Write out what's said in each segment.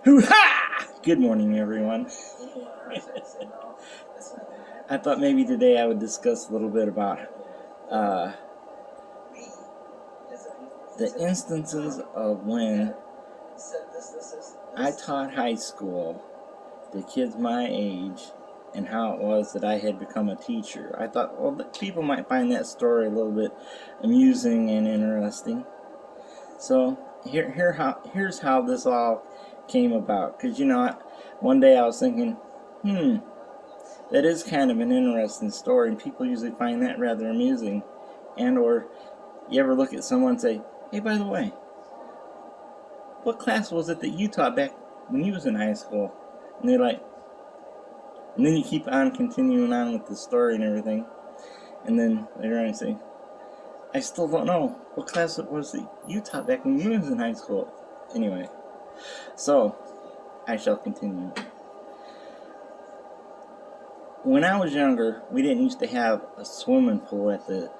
Hoo-ha! Good morning, everyone. I thought maybe today I would discuss a little bit about uh, the instances of when I taught high school to kids my age and how it was that I had become a teacher. I thought, well, people might find that story a little bit amusing and interesting. So here's how this all came about. Because, one day I was thinking, that is kind of an interesting story, and people usually find that rather amusing. And or you ever look at someone and say, hey, by the way, what class was it that you taught back when you was in high school? And they're like, and then you keep on continuing on with the story and everything. And then later on you say, I still don't know what class it was that you taught back when you was in high school. Anyway, so I shall continue. When I was younger, we didn't used to have a swimming pool at the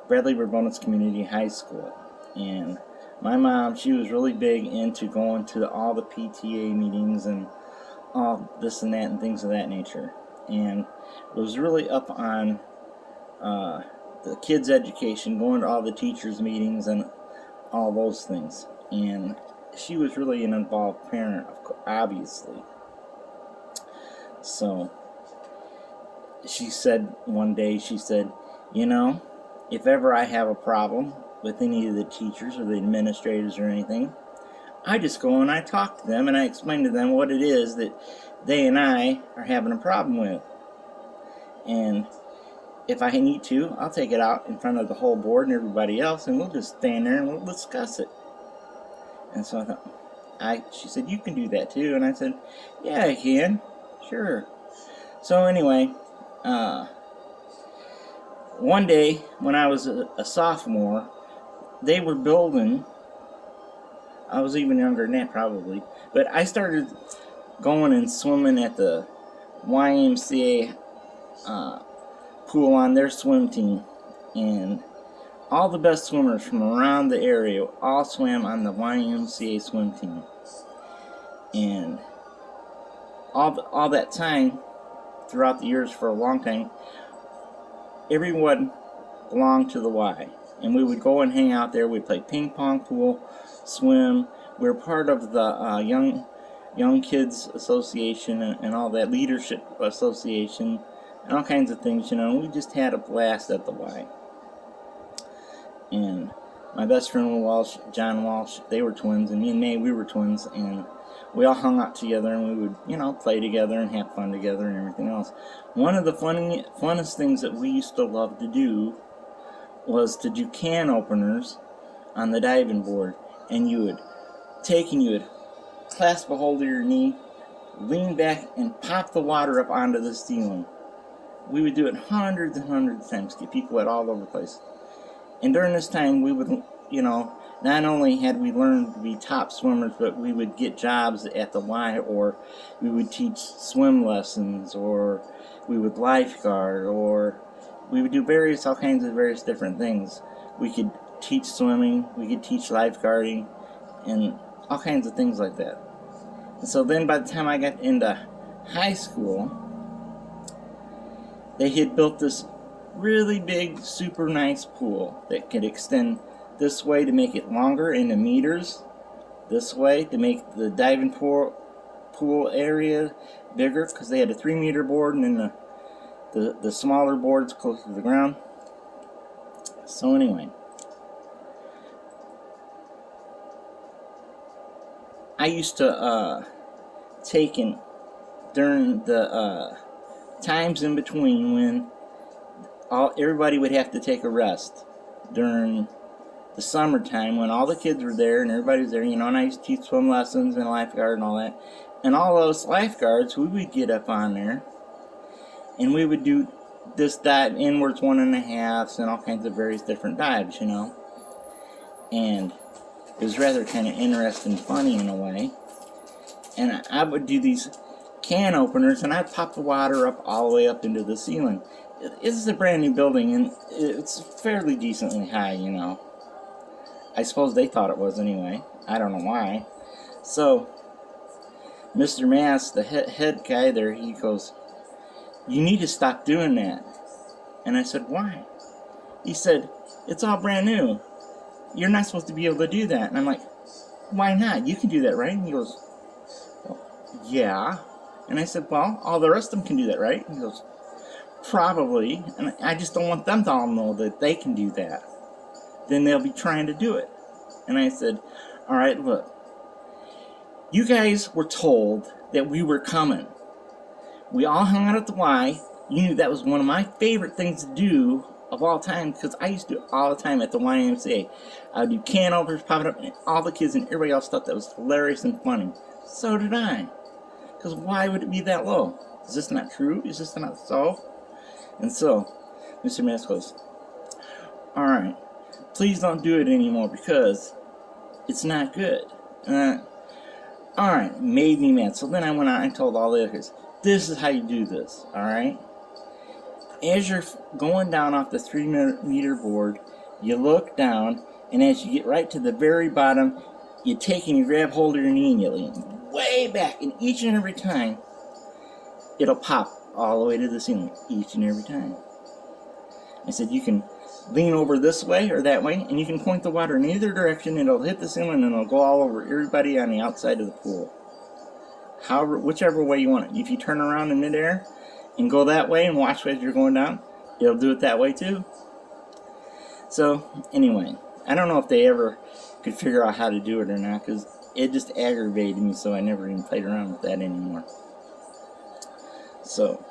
Bradley Rabonus Community High School. And my mom, she was really big into going to all the PTA meetings and all this and that and things of that nature. And it was really up on the kids' education, going to all the teachers' meetings and all those things. And she was really an involved parent, obviously. So she said one day, if ever I have a problem with any of the teachers or the administrators or anything, I just go and I talk to them and I explain to them what it is that they and I are having a problem with. And if I need to, I'll take it out in front of the whole board and everybody else, and we'll just stand there and we'll discuss it. And so I thought, she said, you can do that too. And I said, yeah, I can. Sure. So anyway, one day when I was a sophomore, they were building, I was even younger than that probably, but I started going and swimming at the YMCA pool on their swim team, and all the best swimmers from around the area all swam on the YMCA swim team. And all that time, throughout the years for a long time, everyone belonged to the Y. And we would go and hang out there. We'd play ping pong, pool, swim. We were part of the Young Kids Association and all that, leadership association and all kinds of things, We just had a blast at the Y. And my best friend Walsh, John Walsh, they were twins, and me and May, we were twins, and we all hung out together, and we would, play together and have fun together and everything else. One of the funnest things that we used to love to do was to do can openers on the diving board, and you would clasp a hold of your knee, lean back, and pop the water up onto the ceiling. We would do it hundreds and hundreds of times, get people wet all over the place. And during this time, we would, not only had we learned to be top swimmers, but we would get jobs at the Y, or we would teach swim lessons, or we would lifeguard, or we would do all kinds of various different things. We could teach swimming, we could teach lifeguarding, and all kinds of things like that. And so then by the time I got into high school, they had built this really big, super nice pool that could extend this way to make it longer into meters, this way to make the diving pool area bigger, because they had a 3-meter board and then the smaller boards closer to the ground. So anyway, I used to take in during the times in between when everybody would have to take a rest during the summertime, when all the kids were there and everybody was there, and I used to teach swim lessons and lifeguard and all that. And all those lifeguards, we would get up on there and we would do this dive, inwards 1.5s, and all kinds of various different dives, And it was rather kind of interesting and funny in a way. And I would do these can openers, and I'd pop the water up all the way up into the ceiling. This is a brand new building, and it's fairly decently high, I suppose they thought it was anyway. I don't know why. So Mr. Mass, the head guy there, he goes, "You need to stop doing that." And I said, "Why?" He said, "It's all brand new. You're not supposed to be able to do that." And I'm like, "Why not? You can do that, right?" And he goes, "Well, yeah." And I said, "Well, all the rest of them can do that, right?" And he goes, "Probably. And I just don't want them to all know that they can do that. Then they'll be trying to do it." And I said, "All right, look. You guys were told that we were coming. We all hung out at the Y. You knew that was one of my favorite things to do of all time, because I used to do it all the time at the YMCA. I would do can openers, pop it up, and all the kids and everybody else thought that was hilarious and funny. So did I. Because why would it be that low? Is this not true? Is this not so?" And so, Mr. Mass goes, "All right, please don't do it anymore because it's not good." Alright, made me mad. So then I went out and told all the other kids, "This is how you do this, alright? As you're going down off the 3-meter board, you look down, and as you get right to the very bottom, you take and you grab hold of your knee and you lean way back, and each and every time, it'll pop all the way to the ceiling, each and every time." I said, "You can lean over this way or that way, and you can point the water in either direction, and it'll hit the ceiling, and it'll go all over everybody on the outside of the pool. However, whichever way you want it. If you turn around in midair and go that way and watch as you're going down, it'll do it that way too." So, anyway, I don't know if they ever could figure out how to do it or not, because it just aggravated me, so I never even played around with that anymore. So,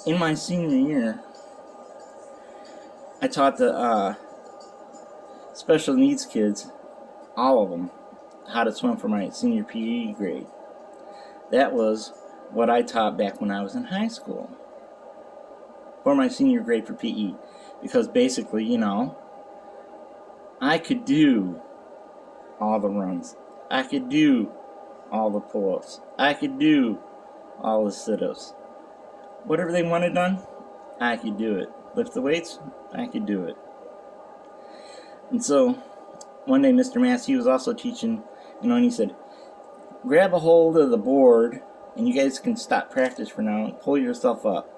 in my senior year, I taught the special needs kids, all of them, how to swim for my senior PE grade. That was what I taught back when I was in high school for my senior grade for PE. Because basically, I could do all the runs. I could do all the pull-ups. I could do all the sit-ups. Whatever they wanted done, I could do it. Lift the weights, I could do it. And so, one day Mr. Mass, he was also teaching, and he said, "Grab a hold of the board, and you guys can stop practice for now, and pull yourself up."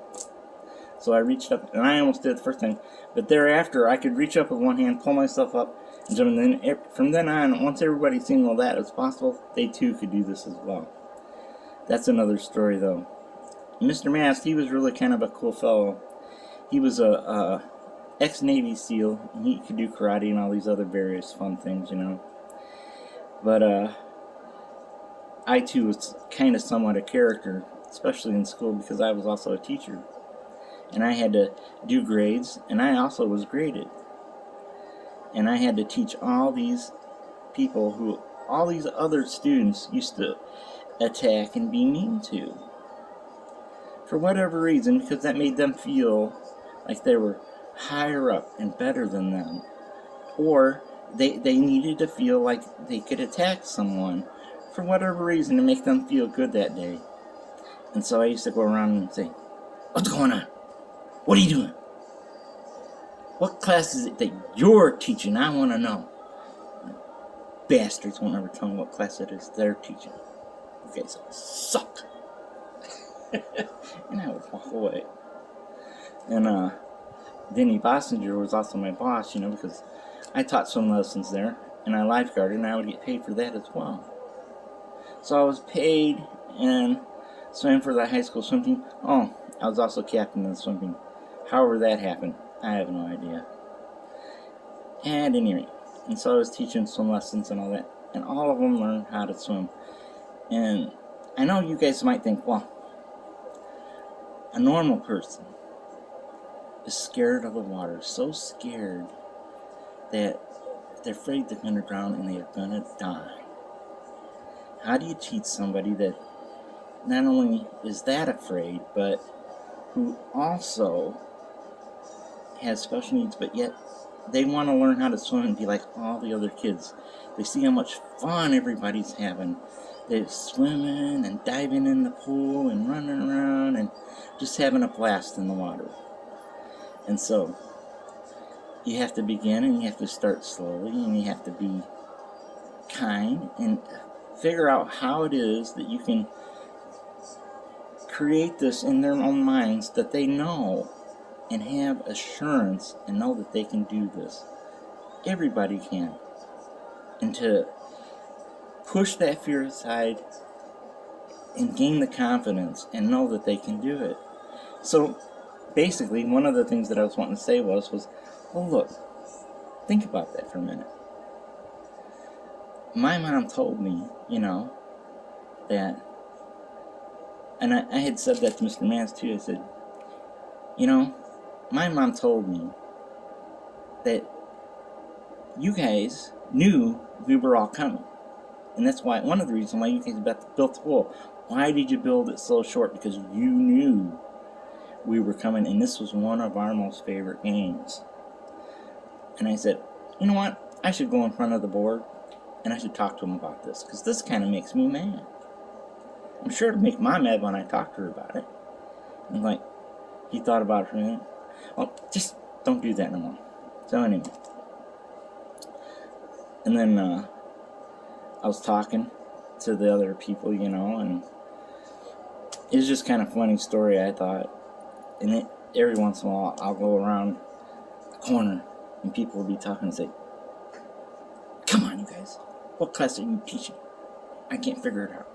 So I reached up, and I almost did it the first time, but thereafter, I could reach up with one hand, pull myself up, and jump, and then, from then on, once everybody seen all that was possible, they too could do this as well. That's another story, though. Mr. Mass, he was really kind of a cool fellow. He was a ex-Navy SEAL, and he could do karate and all these other various fun things, But I too was kind of somewhat a character, especially in school, because I was also a teacher. And I had to do grades, and I also was graded. And I had to teach all these people who all these other students used to attack and be mean to. For whatever reason, because that made them feel like they were higher up and better than them. Or they needed to feel like they could attack someone for whatever reason to make them feel good that day. And so I used to go around and say, "What's going on? What are you doing? What class is it that you're teaching? I want to know." Bastards won't ever tell me what class it is they're teaching. You guys suck. And I would walk away. And Denny Bossinger was also my boss, because I taught swim lessons there, and I lifeguarded, and I would get paid for that as well. So I was paid and swam for the high school swim team. Oh, I was also captain of the swim team. However that happened, I have no idea. At any rate, and so I was teaching swim lessons and all that, and all of them learned how to swim. And I know you guys might think, well, a normal person is scared of the water, so scared that they're afraid they're going to drown and they're going to die. How do you teach somebody that not only is that afraid, but who also has special needs, but yet they want to learn how to swim and be like all the other kids? They see how much fun everybody's having. They're swimming and diving in the pool and running around and just having a blast in the water. And so you have to begin, and you have to start slowly, and you have to be kind and figure out how it is that you can create this in their own minds, that they know and have assurance and know that they can do this. Everybody can. And to push that fear aside and gain the confidence and know that they can do it. So basically, one of the things that I was wanting to say was, well, look, think about that for a minute. My mom told me, that, and I had said that to Mr. Mans too. I said, my mom told me that you guys knew we were all coming. And that's why, one of the reasons why you guys built the pool. Why did you build it so short? Because you knew we were coming, and this was one of our most favorite games. And I said, you know what? I should go in front of the board, and I should talk to them about this, because this kind of makes me mad. I'm sure it'll make Mom mad when I talk to her about it. And he thought about it for a minute. Well, just don't do that no more. So anyway. And then I was talking to the other people, and it was just kind of a funny story, I thought. And every once in a while, I'll go around the corner, and people will be talking and say, come on, you guys. What class are you teaching? I can't figure it out.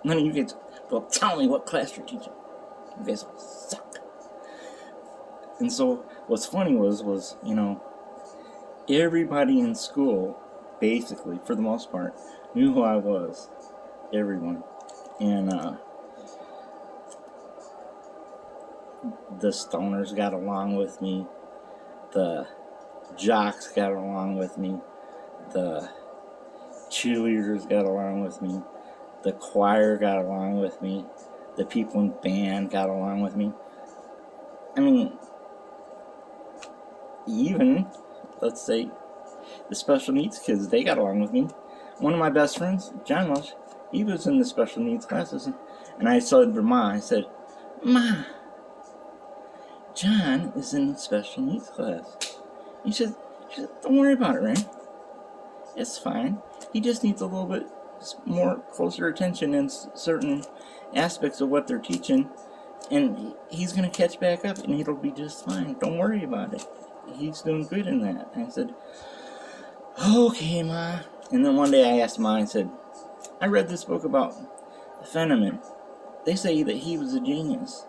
None of you guys, well, tell me what class you're teaching. You guys all suck. And so, what's funny was, everybody in school, basically, for the most part, knew who I was. Everyone. And, the stoners got along with me. The jocks got along with me. The cheerleaders got along with me. The choir got along with me. The people in band got along with me. I mean, even, let's say, the special needs kids, they got along with me. One of my best friends, John Welsh, he was in the special needs classes. And I said to Ma, Ma, John is in the special needs class. She said, don't worry about it, Ray. It's fine. He just needs a little bit more closer attention in certain aspects of what they're teaching, and he's going to catch back up, and it'll be just fine. Don't worry about it. He's doing good in that. And I said, okay, Ma. And then one day I asked Ma, I said, I read this book about Feynman. They say that he was a genius,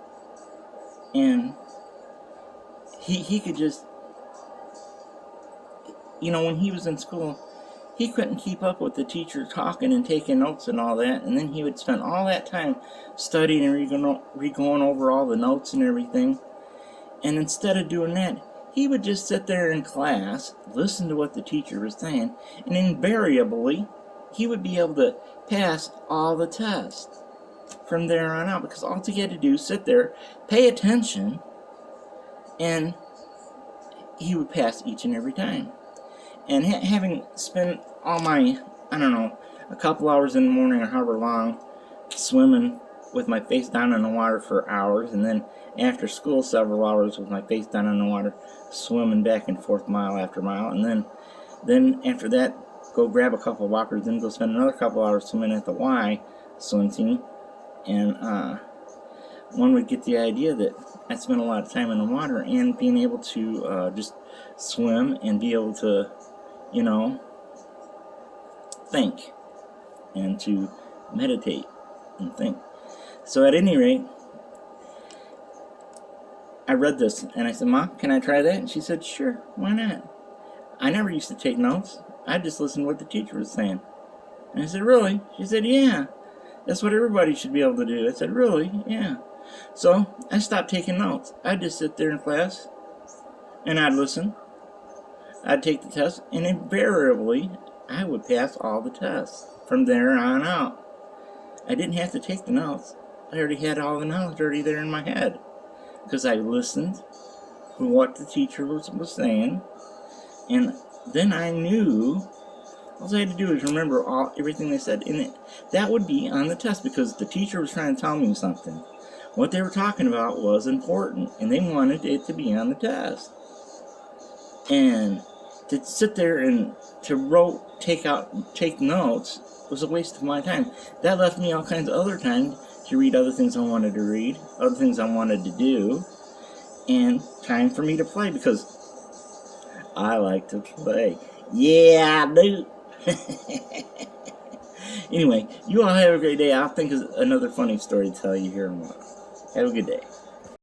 and he could just, when he was in school, he couldn't keep up with the teacher talking and taking notes and all that, and then he would spend all that time studying and re-going over all the notes and everything. And instead of doing that, he would just sit there in class, listen to what the teacher was saying, and invariably, he would be able to pass all the tests from there on out, because all he had to do is sit there, pay attention, and he would pass each and every time. And having spent all my, a couple hours in the morning or however long swimming with my face down in the water for hours, and then after school several hours with my face down in the water swimming back and forth mile after mile, and then after that go grab a couple of walkers, then go spend another couple hours swimming at the Y swim team, and one would get the idea that I spent a lot of time in the water, and being able to just swim and be able to think and to meditate and think. So at any rate, I read this and I said, Mom, can I try that? And she said, sure, why not? I never used to take notes. I just listened to what the teacher was saying. And I said, really? She said, yeah, that's what everybody should be able to do. I said, really? Yeah. So I stopped taking notes. I'd just sit there in class and I'd listen. I'd take the test, and invariably, I would pass all the tests from there on out. I didn't have to take the notes. I already had all the knowledge already there in my head, because I listened to what the teacher was saying, and then I knew. All I had to do is remember everything they said, and that would be on the test, because the teacher was trying to tell me something. What they were talking about was important, and they wanted it to be on the test. And to sit there and to take notes was a waste of my time. That left me all kinds of other time to read other things I wanted to read, other things I wanted to do, and time for me to play because I like to play. Yeah, I do. Anyway, you all have a great day. I'll think of another funny story to tell you here in a while. Have a good day.